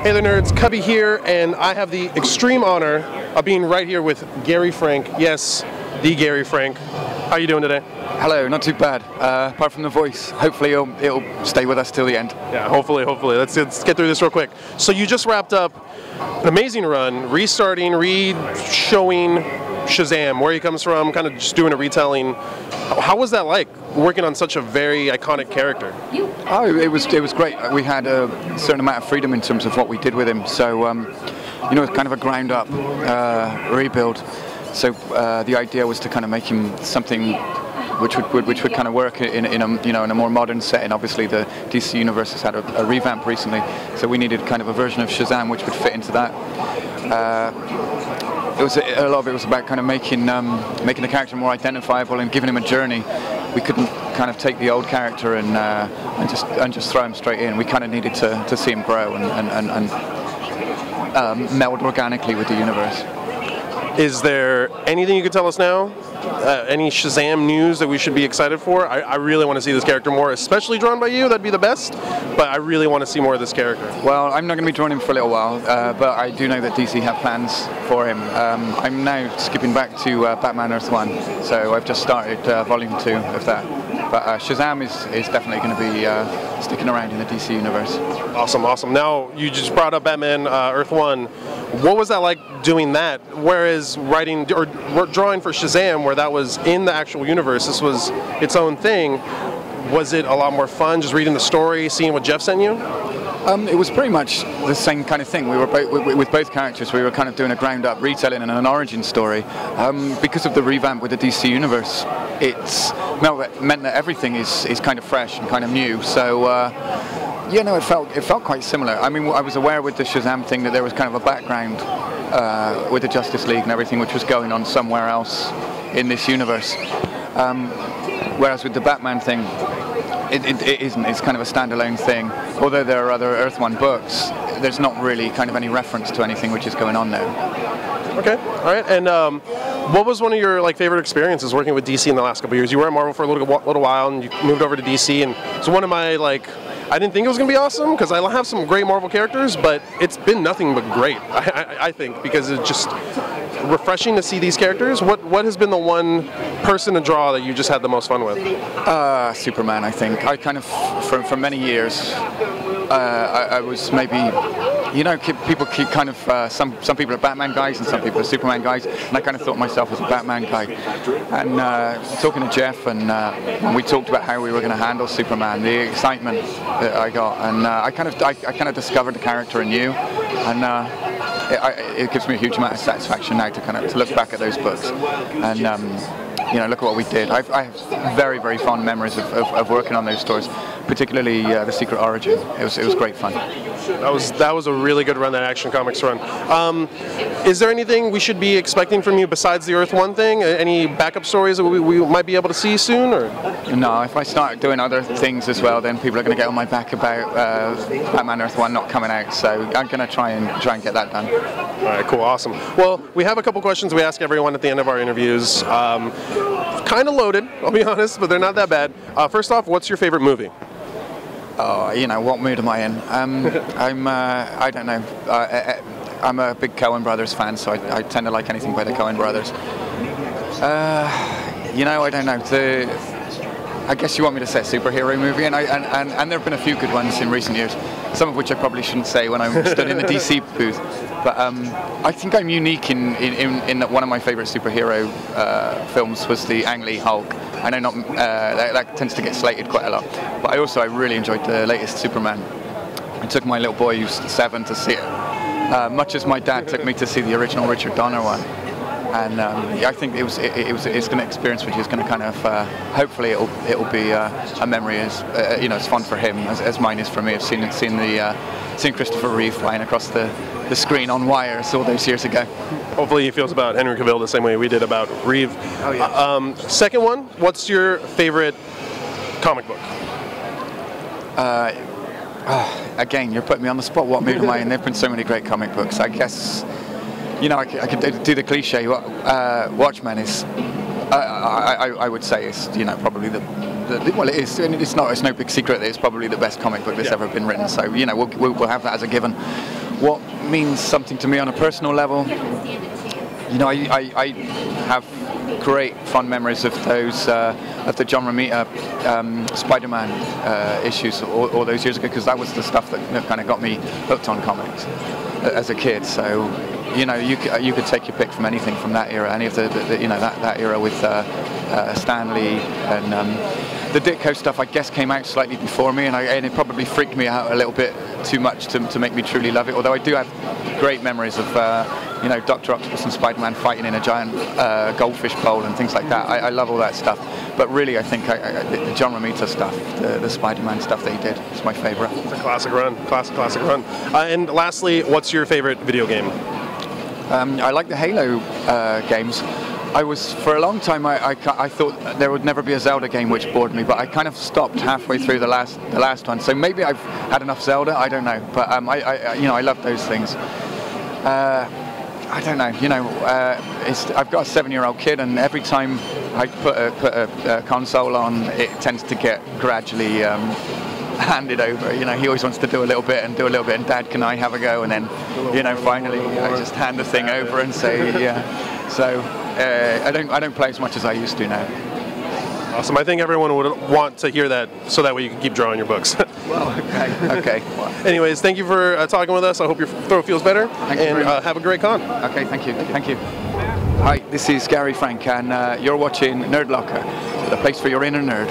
Hey there nerds, Cubby here, and I have the extreme honor of being right here with Gary Frank. Yes, the Gary Frank. How you doing today? Hello, not too bad, apart from the voice. Hopefully it'll stay with us till the end. Yeah, hopefully. Let's get through this real quick. So you just wrapped up an amazing run, restarting, re-showing Shazam, where he comes from, kind of just doing a retelling. How was that like, working on such a very iconic character? Oh, it was great. We had a certain amount of freedom in terms of what we did with him. So, you know, it's kind of a ground up rebuild. So the idea was to kind of make him something which would kind of work in a more modern setting. Obviously, the DC universe has had a revamp recently, so we needed kind of a version of Shazam which would fit into that. A lot of it was about kind of making the character more identifiable and giving him a journey. We couldn't kind of take the old character and just throw him straight in. We kind of needed to see him grow and meld organically with the universe. Is there anything you could tell us now? Any Shazam news that we should be excited for? I really want to see this character more, especially drawn by you. That'd be the best. But I really want to see more of this character. Well, I'm not going to be drawing him for a little while, but I do know that DC have plans for him. I'm now skipping back to Batman Earth 1, so I've just started Volume 2 of that. But Shazam is definitely going to be sticking around in the DC universe. Awesome, awesome. Now, you just brought up Batman Earth 1. What was that like doing that? Whereas writing or drawing for Shazam, where that was in the actual universe, this was its own thing. Was it a lot more fun just reading the story, seeing what Jeff sent you? It was pretty much the same kind of thing. We were with both characters. We were kind of doing a ground-up retelling and an origin story. Because of the revamp with the DC universe, it's meant that everything is kind of fresh and kind of new. So. Yeah, no, it felt quite similar. I mean, I was aware with the Shazam thing that there was kind of a background with the Justice League and everything, which was going on somewhere else in this universe. Whereas with the Batman thing, it isn't. It's kind of a standalone thing. Although there are other Earth 1 books, there's not really kind of any reference to anything which is going on there. Okay, all right. And what was one of your favorite experiences working with DC in the last couple of years? You were at Marvel for a little while, and you moved over to DC, and it's one of my I didn't think it was going to be awesome because I have some great Marvel characters, but it's been nothing but great, I think, because it's just refreshing to see these characters. What has been the one person to draw that you just had the most fun with? Superman, I think. I kind of, for many years, I was maybe, you know, people keep kind of, some people are Batman guys and some people are Superman guys, and I kind of thought myself as a Batman guy. And talking to Jeff, and when we talked about how we were going to handle Superman, the excitement that I got, and I kind of discovered the character anew, and it gives me a huge amount of satisfaction now to look back at those books, and you know, look at what we did. I have very, very fond memories of working on those stories, particularly the Secret Origin. It was great fun. That was a really good run, that Action Comics run. Is there anything we should be expecting from you besides the Earth 1 thing? Any backup stories that we might be able to see soon? Or? No, if I start doing other things as well, then people are going to get on my back about Batman Earth 1 not coming out. So I'm going to try and get that done. All right, cool, awesome. Well, we have a couple questions we ask everyone at the end of our interviews. Kind of loaded, I'll be honest, but they're not that bad. First off, what's your favorite movie? Oh, you know, what mood am I in? I don't know. I'm a big Coen Brothers fan, so I tend to like anything by the Coen Brothers. You know, I don't know. I guess you want me to say a superhero movie, and there have been a few good ones in recent years, some of which I probably shouldn't say when I'm stood in the DC booth. But I think I'm unique in that one of my favorite superhero films was the Ang Lee Hulk. I know that tends to get slated quite a lot, but I really enjoyed the latest Superman. I took my little boy, who's 7, to see it, much as my dad took me to see the original Richard Donner one. And I think it's an experience which is going to kind of hopefully it'll be a memory as you know, as fun for him as mine is for me. I've seen Christopher Reeve flying across the screen on wires all those years ago. Hopefully he feels about Henry Cavill the same way we did about Reeve. Oh, yeah. Second one, what's your favorite comic book? Again, you're putting me on the spot. What mood am I in? There've been so many great comic books. I guess, you know, I could do the cliche. Watchmen is, I would say, is, you know, probably well, it is. It's no big secret that it's probably the best comic book that's ever been written. So, you know, we'll have that as a given. what means something to me on a personal level, you know, I have great fond memories of those of the John Romita Spider-Man issues all those years ago, because that was the stuff that kind of got me hooked on comics as a kid. So, you know, you could take your pick from anything from that era, any of the you know, that era with Stan Lee and the Ditko stuff. I guess came out slightly before me, and it probably freaked me out a little bit too much to make me truly love it. Although I do have great memories of you know, Dr. Octopus and Spider-Man fighting in a giant goldfish bowl and things like that. I love all that stuff. But really, I think the John Romita stuff, the Spider-Man stuff that he did, is my favorite. It's a classic run, classic run. And lastly, what's your favorite video game? I like the Halo games. For a long time, I thought there would never be a Zelda game, which bored me, but I kind of stopped halfway through the last one. So maybe I've had enough Zelda, I don't know. But you know, I love those things. I don't know, you know, I've got a 7-year-old kid, and every time I put a console on, it tends to get gradually handed over. You know, he always wants to do a little bit, and Dad, can I have a go? And then, you know, finally I just hand the thing over and say, yeah. So I don't play as much as I used to now. Awesome. I think everyone would want to hear that, so that way you can keep drawing your books. Well, okay. Anyways, thank you for talking with us. I hope your throat feels better. And have a great con. Okay, thank you. Hi, this is Gary Frank, and you're watching Nerdlocker, the place for your inner nerd.